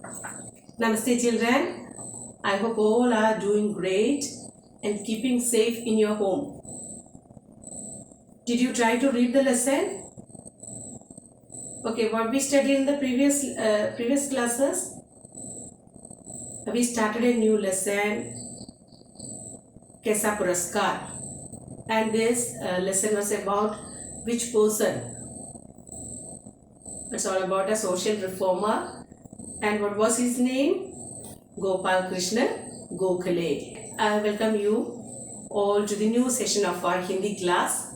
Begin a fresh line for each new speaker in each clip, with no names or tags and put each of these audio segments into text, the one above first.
Namaste children. I hope all are doing great and keeping safe in your home. Did you try to read the lesson? Okay, what we studied in the previous classes? We started a new lesson, Kaisa Puraskar, and this lesson was about which person. It's all about a social reformer. And what was his name? Gopal Krishna Gokhale. I welcome you all to the new session of our Hindi class.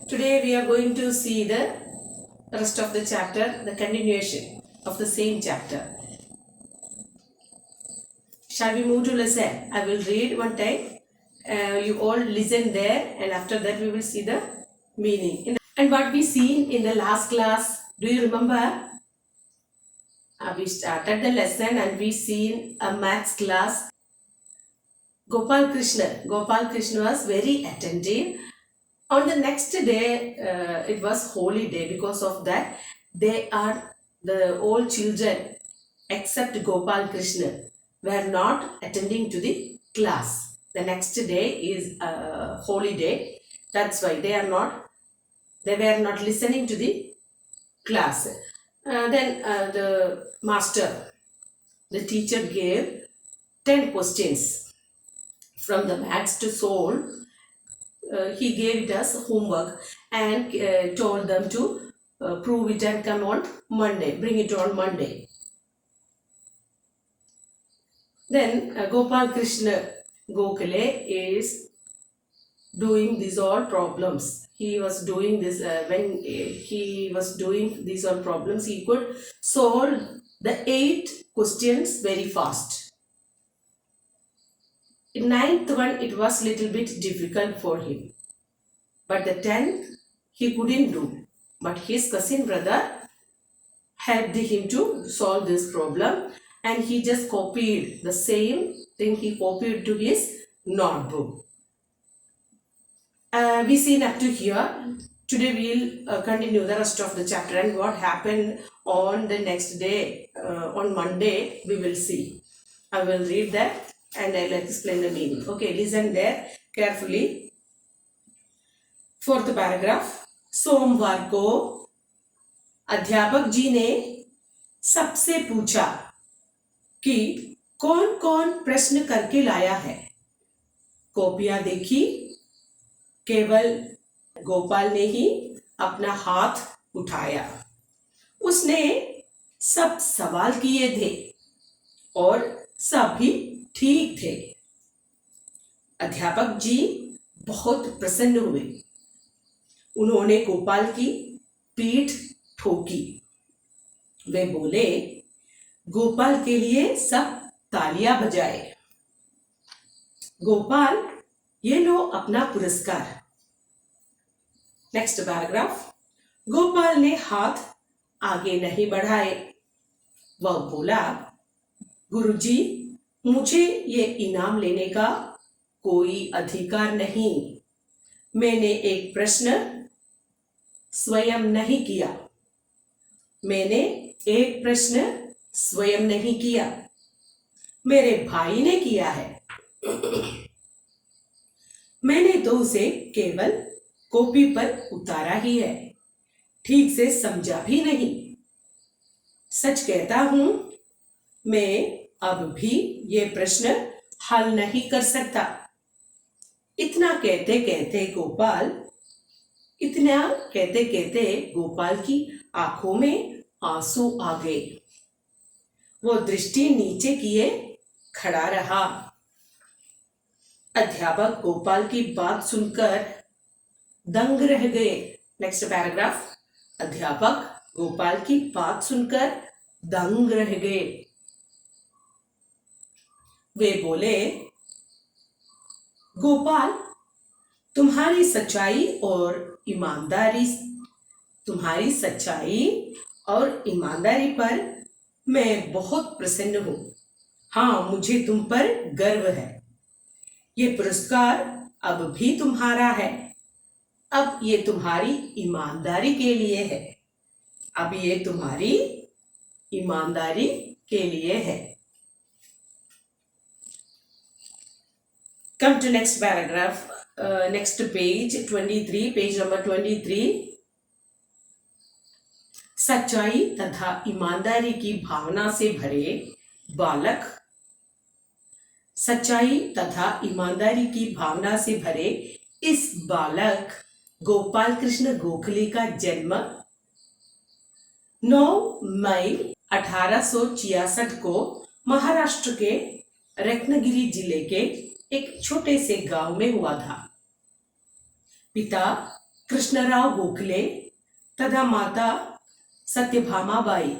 Today we are going to see the rest of the chapter, the continuation of the same chapter. Shall we move to lesson? I will read one time. You all listen there, and after that we will see the meaning. And what we seen in the last class, do you remember? We started the lesson and we seen a maths class. Gopal Krishna was very attentive. On the next day, it was holy day. Because of that, all children except Gopal Krishna were not attending to the class. The next day is a holy day. That's why they were not listening to the class. Then the teacher gave 10 questions from the maths to solve. He gave it as homework and told them to prove it and come on Monday, bring it on Monday. Then Gopal Krishna Gokhale is doing these all problems. He was doing this when he was doing these all problems, he could solve the 8 questions very fast. In 9th one, it was little bit difficult for him. But the 10th, he couldn't do. But his cousin brother helped him to solve this problem. And he just copied the same thing he copied to his notebook. We seen up to here. Today we will continue the rest of the chapter and what happened on the next day, on Monday, we will see. I will read that and I will explain the meaning. Okay, listen there carefully. 4th paragraph. सोमवार को अध्यापक जी ने सबसे पूछा कि कौन कौन प्रश्न करके लाया है. कॉपियां देखी. केवल गोपाल ने ही अपना हाथ उठाया. उसने सब सवाल किए थे और सब भी ठीक थे. अध्यापक जी बहुत प्रसन्न हुए. उन्होंने गोपाल की पीठ ठोकी. वे बोले, गोपाल के लिए सब तालियां बजाए. गोपाल, ये लो अपना पुरस्कार. Next paragraph. गोपाल ने हाथ आगे नहीं बढ़ाए. वह बोला, गुरुजी, मुझे ये इनाम लेने का कोई अधिकार नहीं. मैंने एक प्रश्न स्वयं नहीं किया. मैंने एक प्रश्न स्वयं नहीं किया. मेरे भाई ने किया है. मैंने तो उसे केवल कॉपी पर उतारा ही है. ठीक से समझा भी नहीं. सच कहता हूं, मैं अब भी ये प्रश्न हल नहीं कर सकता. इतना कहते कहते गोपाल की आंखों में आंसू आ गए. वो दृष्टि नीचे किए खड़ा रहा. अध्यापक गोपाल की बात सुनकर दंग रह गए. Next paragraph. अध्यापक गोपाल की बात सुनकर दंग रह गए. वे बोले, गोपाल, तुम्हारी सच्चाई और ईमानदारी पर मैं बहुत प्रसन्न हूं. हाँ, मुझे तुम पर गर्व है. ये पुरस्कार अब भी तुम्हारा है. अब ये तुम्हारी ईमानदारी के लिए है. अब ये तुम्हारी ईमानदारी के लिए है. Come to next paragraph. Next page 23, page number 23. सच्चाई तथा ईमानदारी की भावना से भरे बालक. सच्चाई तथा ईमानदारी की भावना से भरे इस बालक गोपाल कृष्ण गोखले का जन्म 9 मई 1866 को महाराष्ट्र के रत्नागिरी जिले के एक छोटे से गांव में हुआ था. पिता कृष्णराव गोखले तथा माता सत्यभामाबाई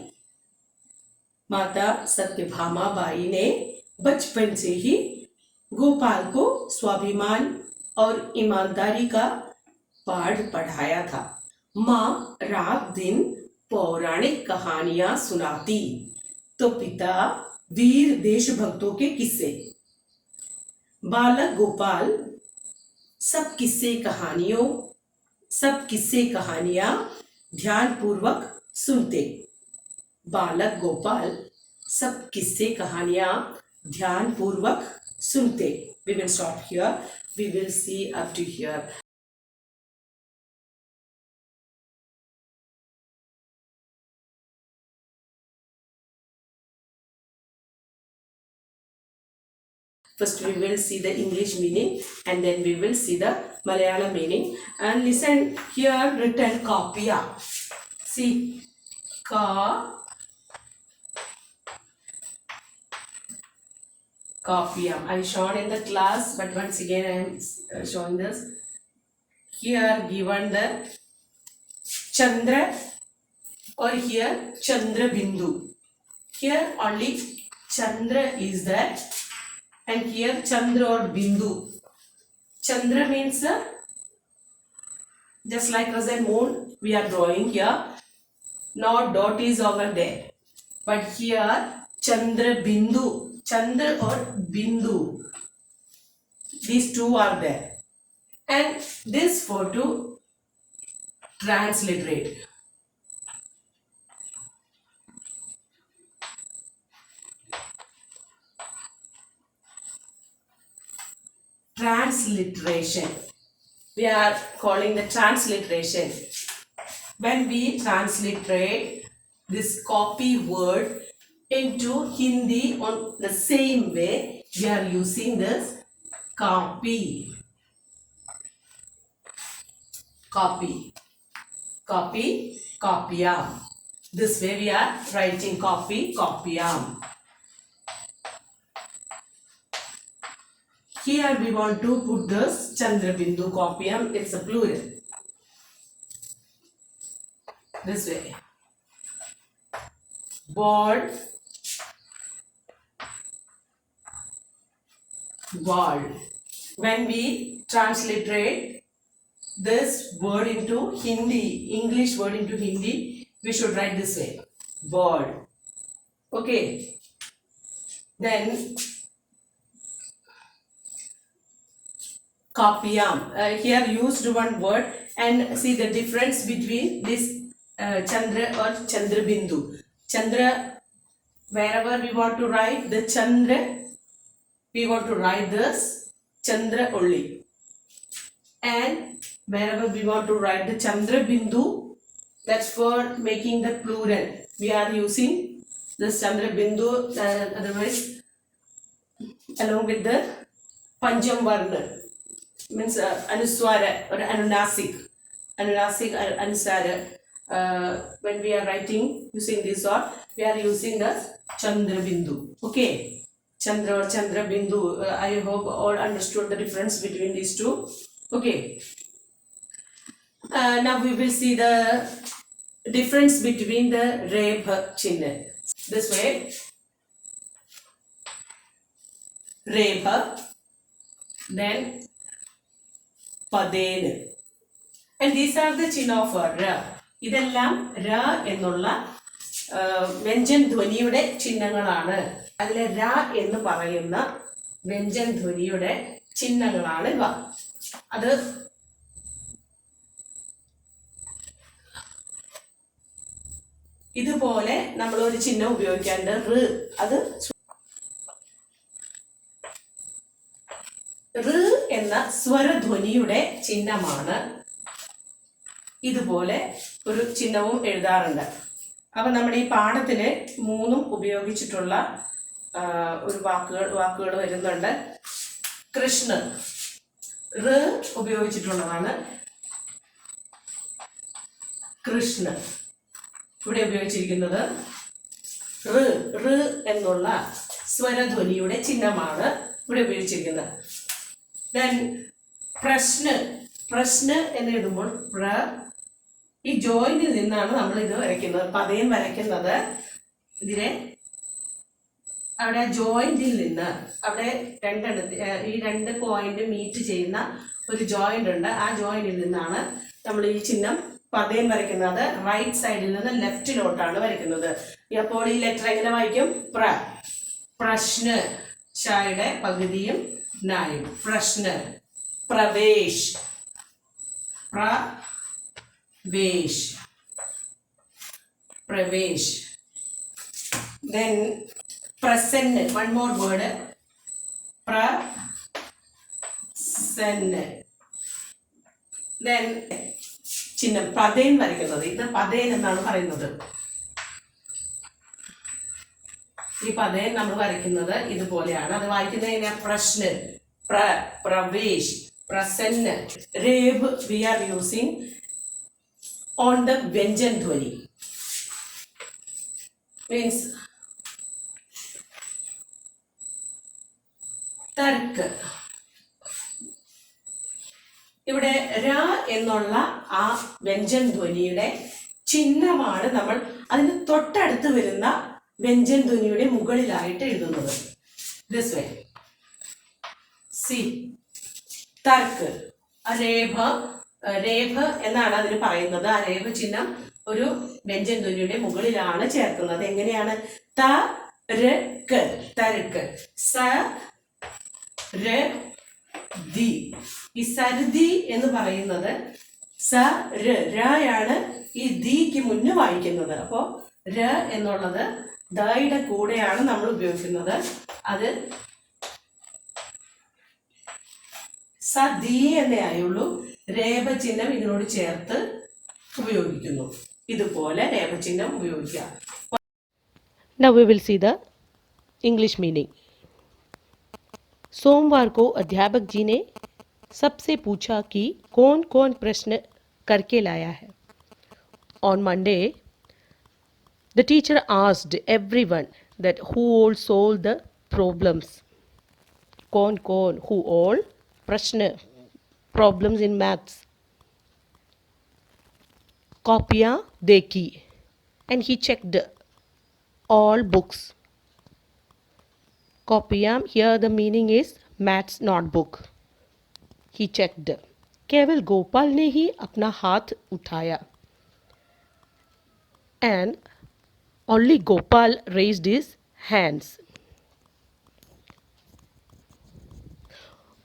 ने बचपन से ही गोपाल को स्वाभिमान और ईमानदारी का पाठ पढ़ाया था. माँ रात दिन पौराणिक कहानियां सुनाती तो पिता वीर देशभक्तों के किस्से. बालक गोपाल सब किस्से कहानियां ध्यानपूर्वक सुनते. बालक गोपाल सब किस्से कहानियां ध्यानपूर्वक सुनते. We will stop here. We will see up to here. First we will see the English meaning and then we will see the Malayalam meaning. And listen here written Kapiya. See, Kapiyam. I shown in the class, but once again I am showing this. Here given the Chandra or here Chandra Bindu. Here only Chandra is there and here Chandra or Bindu. Chandra means just like as a moon we are drawing here. Now dot is over there. But here Chandra Bindu. Chandra or Bindu. These two are there. And this photo transliterate. Transliteration. We are calling the transliteration. When we transliterate this copy word into Hindi on the same way, we are using this copy. Copyam. This way we are writing copyam. Here we want to put this Chandra Bindu copyam. It's a plural. This way. Ball. When we transliterate this word into Hindi, English word into Hindi, we should write this way. Ball. Okay. Then Kapiyam. Here used one word and see the difference between this Chandra or Chandra Bindu. Chandra, wherever we want to write the Chandra, we want to write this Chandra only. And wherever we want to write the Chandra Bindu, that's for making the plural. We are using this Chandra Bindu, otherwise along with the Pancham Varna. Means Anuswara or Anunasik. Anunasik or Anusara. When we are writing using this word, we are using the Chandra Bindu. Okay. Chandra or Chandra Bindu. I hope all understood the difference between these two. Okay. Now we will see the difference between the Rebha Chinna. This way. Rebha. Then Padena. And these are the Chinna of Ra. ഇതെല്ലാം ര എന്നുള്ള വ്യഞ്ജൻ ധ്വനിയുടെ ചിഹ്നങ്ങളാണ്. അതിലെ ര എന്ന് പറയുന്ന വ്യഞ്ജൻ ധ്വനിയുടെ ചിഹ്നങ്ങളാണ് ഇവ. അത് ഇതുപോലെ നമ്മൾ ഒരു ചിഹ്നം ഉപയോഗിക്കാറുണ്ട് ഋ. അത് ഋ എന്ന സ്വരധ്വനിയുടെ ചിഹ്നമാണ്. ഇതുപോലെ ഒരു ചിഹ്നവും എഴുതാറുണ്ട്. അപ്പൊ നമ്മുടെ ഈ പാഠത്തില് മൂന്നും ഉപയോഗിച്ചിട്ടുള്ള ഒരു വാക്കുകൾ വരുന്നുണ്ട്. കൃഷ്ണ ഋ ഉപയോഗിച്ചിട്ടുള്ളതാണ്. കൃഷ്ണ ഇവിടെ ഉപയോഗിച്ചിരിക്കുന്നത് ഋ. ഋ എന്നുള്ള സ്വരധ്വനിയുടെ ചിഹ്നമാണ് ഇവിടെ ഉപയോഗിച്ചിരിക്കുന്നത്. ദെൻ പ്രശ്ന. പ്രശ്ന എന്ന് എഴുതുമ്പോൾ ഈ ജോയിന്റിൽ നിന്നാണ് നമ്മൾ ഇത് വരയ്ക്കുന്നത്. പതയം വരയ്ക്കുന്നത് ഇതിനെ അവിടെ ജോയിന്റിൽ നിന്ന്, അവിടെ ഈ രണ്ട് പോയിന്റ് മീറ്റ് ചെയ്യുന്ന ഒരു ജോയിന്റ് ഉണ്ട്. ആ ജോയിന്റിൽ നിന്നാണ് നമ്മൾ ഈ ചിഹ്നം പതയം വരയ്ക്കുന്നത്. റൈറ്റ് സൈഡിൽ നിന്ന് ലെഫ്റ്റിലോട്ടാണ് വരയ്ക്കുന്നത്. അപ്പോൾ ഈ ലെറ്റർ എങ്ങനെ വായിക്കും? പ്രശ്ന. ഷായുടെ പകുതിയും നായും. പ്രശ്ന. Pravesh. Pravesh. Then present. One more word. Present. Then ചിഹ്നം പതേൻ വരയ്ക്കുന്നത്. ഇത് പതേൻ എന്നാണ് പറയുന്നത്. ഈ പതേൻ നമ്മൾ വരയ്ക്കുന്നത് ഇതുപോലെയാണ്. അത് വായിക്കുന്നതിന് പ്രശ്ന, Pravesh, Prasanna. രേബ് we are using on the വ്യഞ്ജൻ Dhwani. Means തർക്ക്. ഇവിടെ ര എന്നുള്ള ആ വ്യഞ്ജൻ ധ്വനിയുടെ ചിഹ്നമാണ് നമ്മൾ അതിന് തൊട്ടടുത്ത് വരുന്ന വ്യഞ്ജൻ ധ്വനിയുടെ മുകളിലായിട്ട് എഴുതുന്നത്. This way. സി. തർക്ക്. രേഖ എന്നാണ് അതിന് പറയുന്നത്. ആ രേഖ ചിഹ്നം ഒരു വ്യഞ്ജൻ ധ്വനിയുടെ മുകളിലാണ് ചേർക്കുന്നത്. എങ്ങനെയാണ്? തർക്ക്. സ ര ദി. ഈ സരുദി എന്ന് പറയുന്നത് സ രായാണ് ഈ ദിക്ക് മുന്നേ വായിക്കുന്നത്. അപ്പോ ര എന്നുള്ളത് ദയുടെ കൂടെയാണ് നമ്മൾ ഉപയോഗിക്കുന്നത്. അത് സദി എന്നേ ആയുള്ളൂ. രേഖചിഹ്നം ഇതിനോട് ചേർത്ത് ഉപയോഗിക്കുന്നു. ഇതുപോലെ രേഖചിഹ്നം ഉപയോഗിക്കുക.
Now we will see the English meaning. सोमवार को अध्यापक जी ने सबसे पूछा कि कौन कौन प्रश्न करके लाया है. On Monday, the teacher asked everyone that who all solved the problems. कौन कौन, who all, प्रश्न, problems in maths. कॉपियाँ देखी and he checked all books. कॉपियाँ, here the meaning is maths notebook. He checked. केवल गोपाल ने ही अपना हाथ उठाया and only Gopal raised his hands.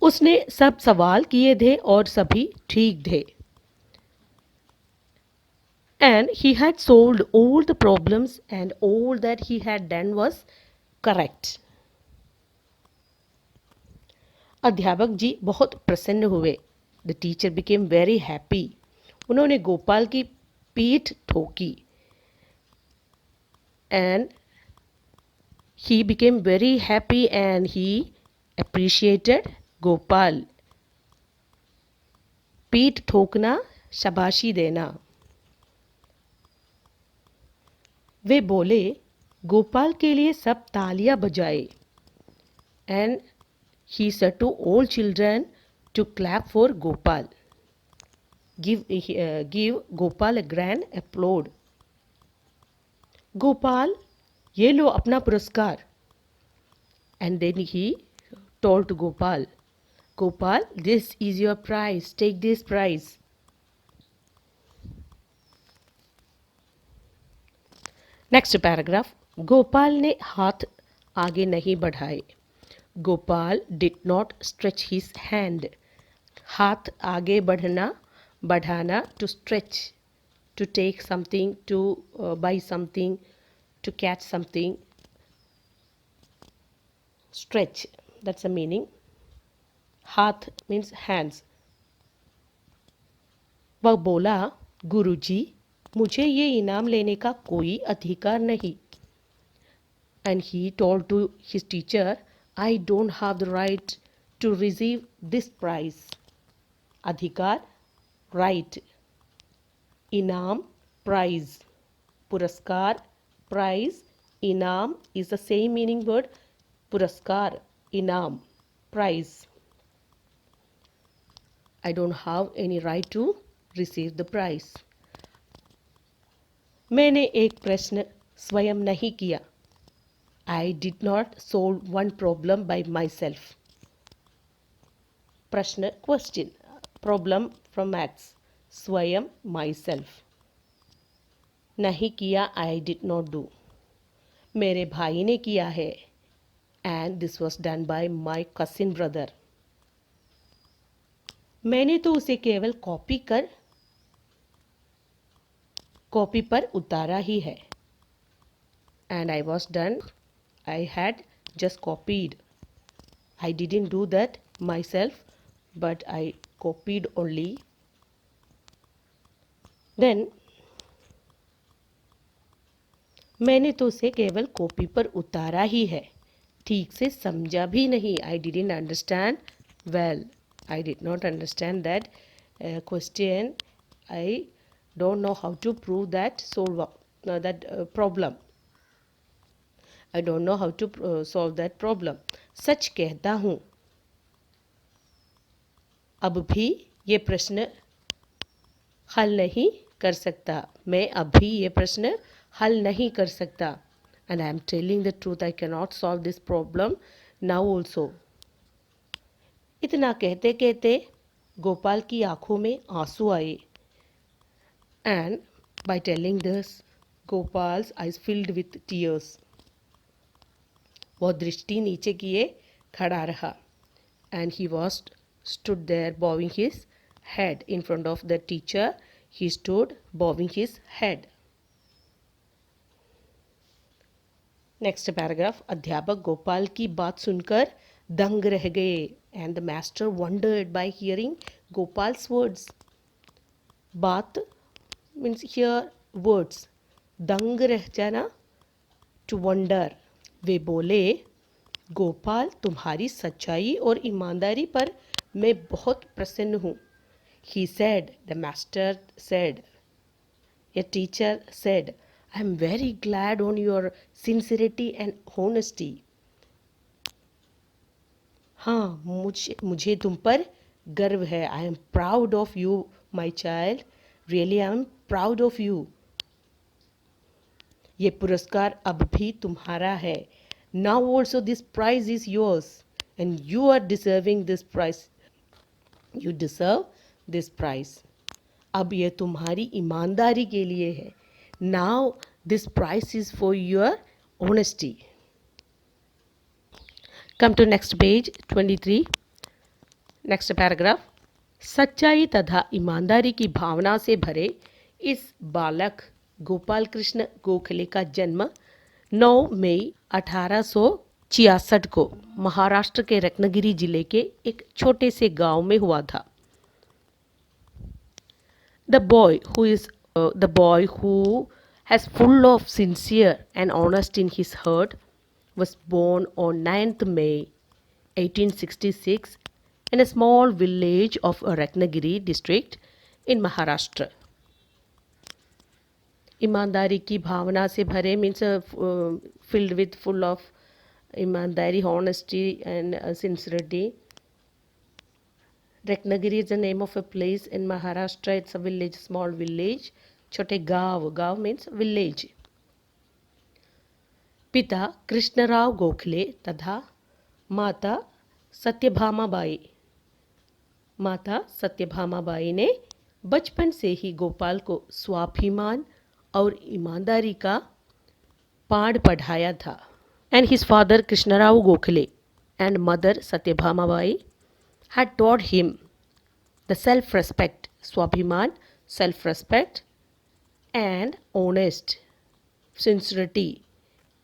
उसने सब सवाल किए थे और सभी ठीक थे. And he had solved all the problems and all that he had done was correct. अध्यापक जी बहुत प्रसन्न हुए. The teacher became very happy. उन्होंने गोपाल की पीठ ठोकी and he became very happy and he appreciated Gopal. पीठ ठोकना, शाबाशी देना. वे बोले गोपाल के लिए सब तालियां बजाए and he said to all children to clap for Gopal. Give Gopal a grand applaud. Gopal, ये लो अपना पुरस्कार. And then he told to Gopal, Gopal, this is your prize. Take this prize. Next paragraph. Gopal ने हाथ आगे नहीं बढ़ाए. Gopal did not stretch his hand. हाथ आगे बढ़ाना to stretch. to take something, to buy something, to catch something. Stretch, that's the meaning. हाथ means hands. वह बोला, गुरुजी, मुझे ये इनाम लेने का कोई अधिकार नहीं. And he told to his teacher, I don't have the right to receive this prize. अधिकार, right. इनाम, prize. पुरस्कार, prize. इनाम is the same meaning word. पुरस्कार, इनाम, prize. I don't have any right to receive the prize. मैंने एक प्रश्न स्वयं नहीं किया. I did not solve one problem by myself. प्रश्न, question. Problem from maths. स्वयं, myself. नहीं किया, I did not do. मेरे भाई ने किया है. And this was done by my cousin brother. मैंने तो उसे केवल कॉपी पर उतारा ही है. And I was done. I had just copied. I didn't do that myself, but I copied only. Then मैंने तो उसे केवल कॉपी पर उतारा ही है. ठीक से समझा भी नहीं. I didn't understand well. I did not understand that question. I don't know how to prove that problem. I don't know how to solve that problem. सच कहता हूँ, अब भी ये प्रश्न हल नहीं कर सकता. मैं अब भी ये प्रश्न हल नहीं कर सकता. And I am telling the truth, I cannot solve this problem now also. इतना कहते कहते गोपाल की आंखों में आंसू आए. And by telling this, Gopal's eyes filled with tears. वह दृष्टि नीचे किए खड़ा रहा. And he was stood there bowing his head in front of the teacher. He stood bowing his head. Next paragraph. अध्यापक गोपाल की बात सुनकर दंग रह गए. And the master wondered by hearing Gopal's words. बात मीन्स हियर वर्ड्स. दंग रह जाना, टू वंडर. वे बोले, गोपाल, तुम्हारी सच्चाई और ईमानदारी पर मैं बहुत प्रसन्न हूँ. He said, the master said, a teacher said, I am very glad on your sincerity and honesty. हाँ, मुझे तुम पर गर्व है. I am proud of you, my child. Really, I am proud of you. ये पुरस्कार अब भी तुम्हारा है. Now also this prize is yours, and you are deserving this prize. You deserve this prize. अब ये तुम्हारी ईमानदारी के लिए है. Now this prize is for your honesty. Come to next page 23. Next paragraph. सच्चाई तथा ईमानदारी की भावना से भरे इस बालक गोपाल कृष्ण गोखले का जन्म 9 मई 1866 को महाराष्ट्र के रत्नागिरी जिले के एक छोटे से गांव में हुआ था. The boy who has full of sincere and honest in his heart was born on 9th May 1866 in a small village of Ratnagiri district in Maharashtra. ईमानदारी की भावना से भरे means filled with full of ईमानदारी, honesty and sincerity. Ratnagiri is the name of a place in Maharashtra. It's a village, small village. छोटे गांव. गांव means village. पिता कृष्णराव गोखले तथा माता सत्यभामाबाई. माता सत्यभामाबाई ने बचपन से ही गोपाल को स्वाभिमान और ईमानदारी का पाठ पढ़ाया था. And his father Krishnarao Gokhale and mother Satyabhamabai had taught him the self-respect, swabhiman, self-respect, and honest, sincerity.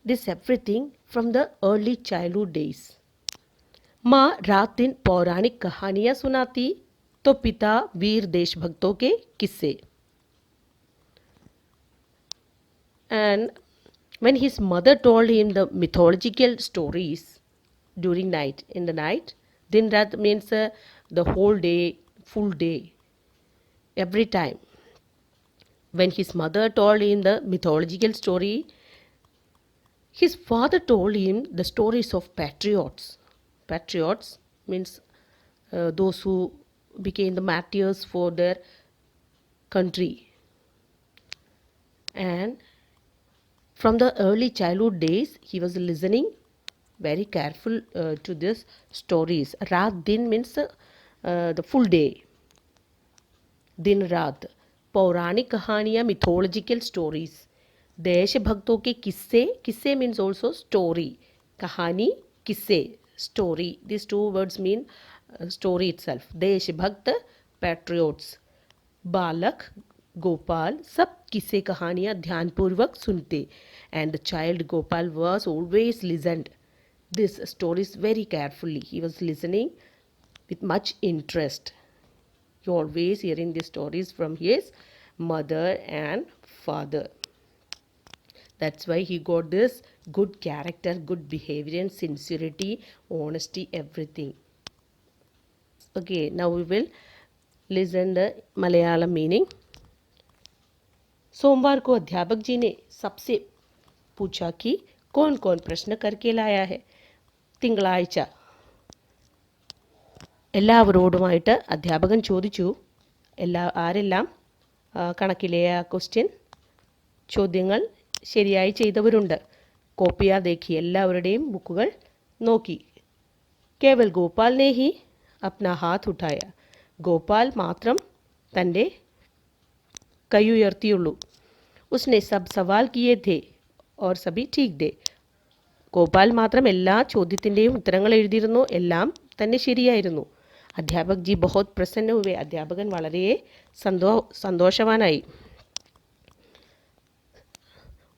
This everything from the early childhood days. माँ रात दिन पौराणिक कहानियाँ सुनाती तो पिता वीर देशभक्तों के किस्से. And when his mother told him the mythological stories during night, in the night, din rat means the whole day, full day, every time. When his mother told him the mythological story, his father told him the stories of patriots. Patriots means those who became the martyrs for their country. And from the early childhood days, he was listening very careful to these stories. Raat din means the full day. दिन रात. पौराणिक कहानियाँ, mythological stories. देशभक्तों के किस्से. किस्से means also story. कहानी, किस्से, story. These two words mean story itself. देशभक्त, patriots. बालक, गोपाल सब किस्से कहानियाँ ध्यानपूर्वक सुनते. And the child Gopal was always listened this stories very carefully. He was listening with much interest. He always hearing the stories from his mother and father. That's why he got this good character, good behavior, and sincerity, honesty, everything. Okay, now we will listen the Malayalam meaning. सोमवार को अध्यापक जी ने सबसे पूछा कि कौन कौन प्रश्न करके लाया है. തിങ്കളാഴ്ച എല്ലാവരോടുമായിട്ട് അധ്യാപകൻ ചോദിച്ചു ആരെല്ലാം കണക്കിലെ ആ ക്വസ്റ്റ്യൻ ചോദ്യങ്ങൾ ശരിയായി ചെയ്തവരുണ്ട്. കോപ്പിയാ ദേഖി എല്ലാവരുടെയും ബുക്കുകൾ നോക്കി. കേവൽ ഗോപാൽ ने ही अपना हाथ उठाया. ഗോപാൽ മാത്രം തൻ്റെ കൈ ഉയർത്തിയുള്ളൂ. उसने सब सवाल किए थे और सभी ठीक थे. ഗോപാൽ മാത്രം എല്ലാ ചോദ്യത്തിൻ്റെയും ഉത്തരങ്ങൾ എഴുതിയിരുന്നു. എല്ലാം തന്നെ ശരിയായിരുന്നു. അധ്യാപക് ജി ബഹുത് പ്രസന്ന ഹുവേ. അധ്യാപകൻ വളരെ സന്തോഷവാനായി.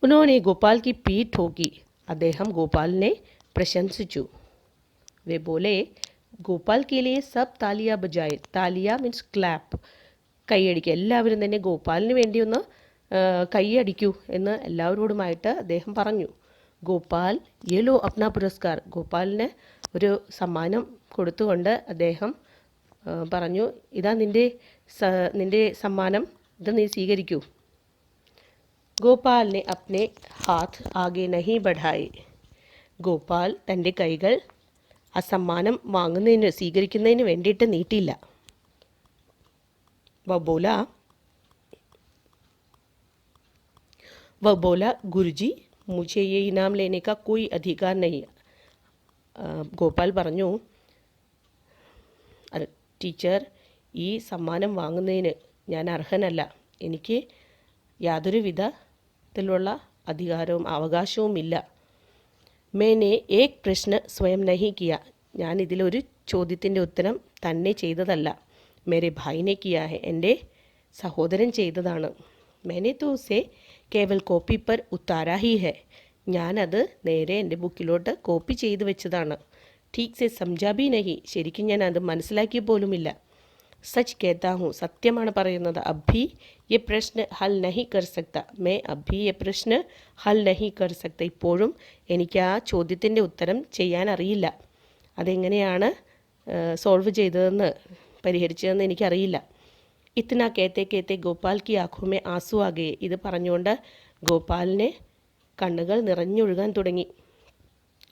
ഉन्होंने गोपाल की पीठ ठोकी. അദ്ദേഹം ഗോപാലിനെ പ്രശംസിച്ചു. वे बोले गोपाल के लिए सब तालियां बजाए. तालिया मीൻസ് ക്ലാപ്പ്, കൈയടിക്കുക. എല്ലാവരും തന്നെ ഗോപാലിന് വേണ്ടി ഒന്ന് കൈയടിക്കൂ എന്ന് എല്ലാവരോടുമായിട്ട് അദ്ദേഹം പറഞ്ഞു. ഗോപാൽ യേലോ അപ്ന പുരസ്കാർ. ഗോപാലിന് ഒരു സമ്മാനം കൊടുത്തുകൊണ്ട് അദ്ദേഹം പറഞ്ഞു, ഇതാ നിൻ്റെ സമ്മാനം, ഇത് നീ സ്വീകരിക്കൂ. ഗോപാൽ നെ അപ്നെ ഹാത്ത് ആകെ നഹി ബഢായെ. ഗോപാൽ തൻ്റെ കൈകൾ ആ സമ്മാനം സ്വീകരിക്കുന്നതിന് വേണ്ടിയിട്ട് നീട്ടിയില്ല. वह बोला गुरुजी मुझे ये इनाम लेने का कोई अधिकार नहीं. ഗോപാൽ പറഞ്ഞു, ടീച്ചർ, ഈ സമ്മാനം വാങ്ങുന്നതിന് ഞാൻ അർഹനല്ല. എനിക്ക് യാതൊരു വിധത്തിലുള്ള അധികാരവും അവകാശവും ഇല്ല. മേനെ ഏക് പ്രശ്ന സ്വയം നഹി കിയ. ഞാൻ ഇതിലൊരു ചോദ്യത്തിൻ്റെ ഉത്തരം തന്നെ ചെയ്തതല്ല. മേരെ ഭായിനെ കിയ ഹെ. എൻ്റെ സഹോദരൻ ചെയ്തതാണ്. മേനെ തോ ഉസേ കേവൽ കോപ്പി പർ ഉത്താരാ ഹി ഹെ. ഞാനത് നേരെ എൻ്റെ ബുക്കിലോട്ട് കോപ്പി ചെയ്ത് വെച്ചതാണ്. ठीक से समझा भी नहीं. ശരിക്കും ഞാൻ അത് മനസ്സിലാക്കിയ പോലുമില്ല. സച്ച് कहता हूँ. സത്യമാണ് പറയുന്നത്. അഭി ये प्रश्न हल नहीं कर सकता. मैं अभी ये प्रश्न हल नहीं कर सकता. ഇപ്പോഴും എനിക്ക് ആ ചോദ്യത്തിൻ്റെ ഉത്തരം ചെയ്യാൻ അറിയില്ല. അതെങ്ങനെയാണ് സോൾവ് ചെയ്തതെന്ന്, പരിഹരിച്ചതെന്ന് എനിക്കറിയില്ല. ഇത്തന കേത്തെ കേത്തെ ഗോപാൽ കി ആँखों में आंसू आ गए. ഇത് പറഞ്ഞുകൊണ്ട് ഗോപാലിനെ കണ്ണുകൾ നിറഞ്ഞൊഴുകാൻ തുടങ്ങി.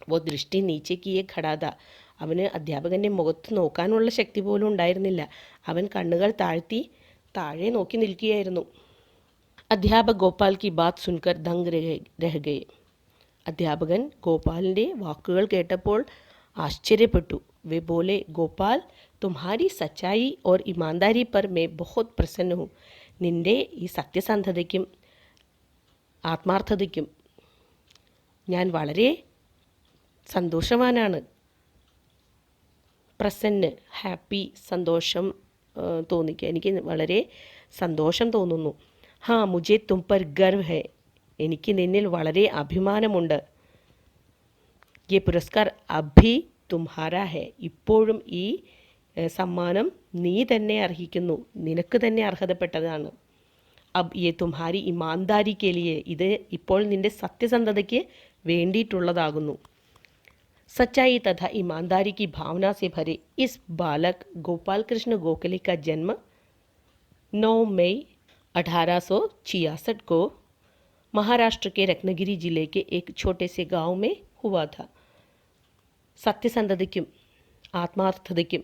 वो दृष्टि नीचे किए खड़ा था. അവന് അധ്യാപകൻ്റെ മുഖത്ത് നോക്കാനുള്ള ശക്തി പോലും ഉണ്ടായിരുന്നില്ല. അവൻ കണ്ണുകൾ താഴ്ത്തി താഴെ നോക്കി നിൽക്കുകയായിരുന്നു. അധ്യാപക് ഗോപാൽ കി ബാത് സുൻകർ ദംഗ് രഹ ഗയെ. അധ്യാപകൻ ഗോപാലിൻ്റെ വാക്കുകൾ കേട്ടപ്പോൾ ആശ്ചര്യപ്പെട്ടു. വേ bole Gopal Tumhari Sachaai or ഇമാൻദാരി per may ബഹുത് Prasanna ഹൂം. നിൻ്റെ ഈ സത്യസന്ധതയ്ക്കും ആത്മാർത്ഥതയ്ക്കും ഞാൻ വളരെ സന്തോഷവാനാണ്. പ്രസन्न, ഹാപ്പി, സന്തോഷം തോന്നിക്കുക. എനിക്ക് വളരെ സന്തോഷം തോന്നുന്നു. हाँ मुझे तुम पर गर्व है, എനിക്ക് നിന്നിൽ വളരെ അഭിമാനമുണ്ട്. ये पुरस्कार अभी तुम्हारा है, ഇപ്പോഴും ഈ സമ്മാനം നീ തന്നെ അർഹിക്കുന്നു, നിനക്ക് തന്നെ അർഹതപ്പെട്ടതാണ്. അബ് യെ തുമ്ഹാരി ഇമാൻദാരി കെ ലിയെ, ഇത് ഇപ്പോൾ നിന്റെ സത്യസന്ധതയ്ക്ക് വേണ്ടിയിട്ടുള്ളതാകുന്നു. सच्चाई तथा ईमानदारी की भावना से भरे इस बालक गोपाल कृष्ण गोखले का जन्म 9 मई 1866 को महाराष्ट्र के रत्नगिरी जिले के एक छोटे से गांव में हुआ था. സത്യസന്ധതയ്ക്കും ആത്മാർത്ഥതയ്ക്കും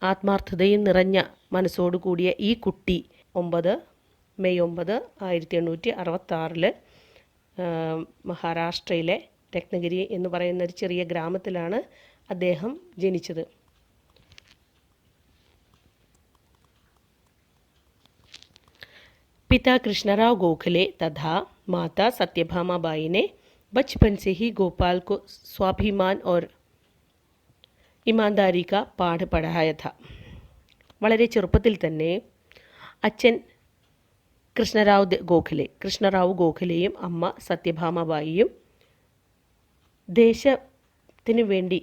ആത്മാർത്ഥതയും നിറഞ്ഞ മനസ്സോടു കൂടിയ ഈ കുട്ടി മെയ് 9 1866 മഹാരാഷ്ട്രയിലെ രത്നഗിരി എന്ന് പറയുന്ന ഒരു ചെറിയ ഗ്രാമത്തിലാണ് അദ്ദേഹം ജനിച്ചത്. पिता कृष्णराव गोखले तथा माता सत्यभामा बाई ने बचपन से ही गोपाल को स्वाभिमान और ईमानदारी का पाठ पढ़ाया था. വളരെ ചെറുപ്പത്തിൽ തന്നെ അച്ഛൻ കൃഷ്ണറാവു ഗോഖലെയും അമ്മ സത്യഭാമബായിയും ദേശത്തിനു വേണ്ടി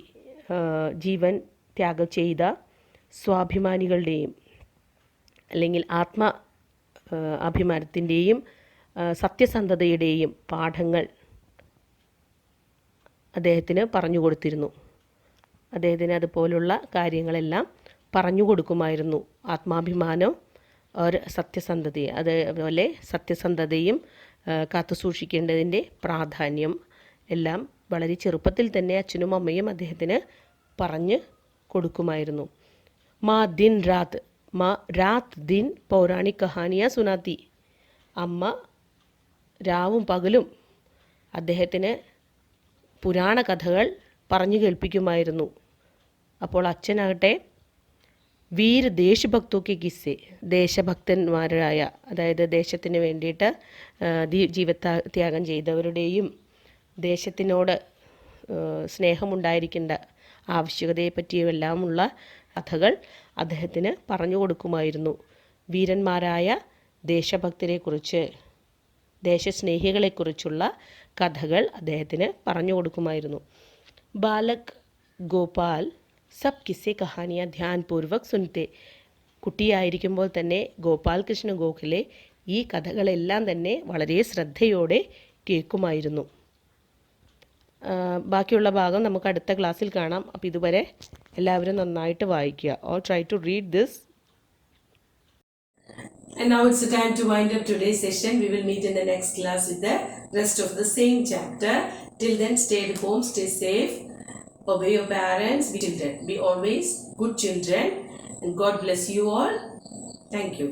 ജീവൻ ത്യാഗം ചെയ്ത സ്വാഭിമാനികളുടെയും അല്ലെങ്കിൽ അഭിമാനത്തിൻ്റെയും സത്യസന്ധതയുടെയും പാഠങ്ങൾ അദ്ദേഹത്തിന് പറഞ്ഞു കൊടുത്തിരുന്നു. അദ്ദേഹത്തിന് അതുപോലുള്ള കാര്യങ്ങളെല്ലാം പറഞ്ഞു കൊടുക്കുമായിരുന്നു. ആത്മാഭിമാനം ഒരു സത്യസന്ധത, അതേപോലെ സത്യസന്ധതയും കാത്തു സൂക്ഷിക്കേണ്ടതിൻ്റെ പ്രാധാന്യം എല്ലാം വളരെ ചെറുപ്പത്തിൽ തന്നെ അച്ഛനും അമ്മയും അദ്ദേഹത്തിന് പറഞ്ഞു കൊടുക്കുമായിരുന്നു. രാത് ദിൻ പൗരാണിക് കഹാനിയ സുനാത്തി, അമ്മ രാവും പകലും അദ്ദേഹത്തിന് പുരാണ കഥകൾ പറഞ്ഞു കേൾപ്പിക്കുമായിരുന്നു. അപ്പോൾ അച്ഛനാകട്ടെ വീർ ദേശഭക്തൊക്കെ കിസ്സെ, ദേശഭക്തന്മാരായ, അതായത് ദേശത്തിന് വേണ്ടിയിട്ട് ജീവത്യാഗം ചെയ്തവരുടെയും ദേശത്തിനോട് സ്നേഹമുണ്ടായിരിക്കേണ്ട ആവശ്യകതയെപ്പറ്റിയുമെല്ലാമുള്ള കഥകൾ അദ്ദേഹത്തിന് പറഞ്ഞു കൊടുക്കുമായിരുന്നു. വീരന്മാരായ ദേശഭക്തരെക്കുറിച്ച്, ദേശസ്നേഹികളെക്കുറിച്ചുള്ള കഥകൾ അദ്ദേഹത്തിന് പറഞ്ഞു കൊടുക്കുമായിരുന്നു. ബാലക് ഗോപാൽ സബ് കിസ്സെ കഹാനിയ ധ്യാൻപൂർവക് സുൻത്തെ, കുട്ടിയായിരിക്കുമ്പോൾ തന്നെ ഗോപാൽ കൃഷ്ണ ഗോഖലെ ഈ കഥകളെല്ലാം തന്നെ വളരെ ശ്രദ്ധയോടെ കേൾക്കുമായിരുന്നു. ബാക്കിയുള്ള ഭാഗം നമുക്ക് അടുത്ത ക്ലാസ്സിൽ കാണാം. അപ്പോൾ ഇതുവരെ എല്ലാവരും നന്നായിട്ട് വായിക്കുക. All try to read this.
And now it's the time to wind up today's session. We will meet in the next class with the rest of the same chapter. Till then, stay at home, stay safe, obey your parents, be children. Be always good children, and God bless you all. Thank you.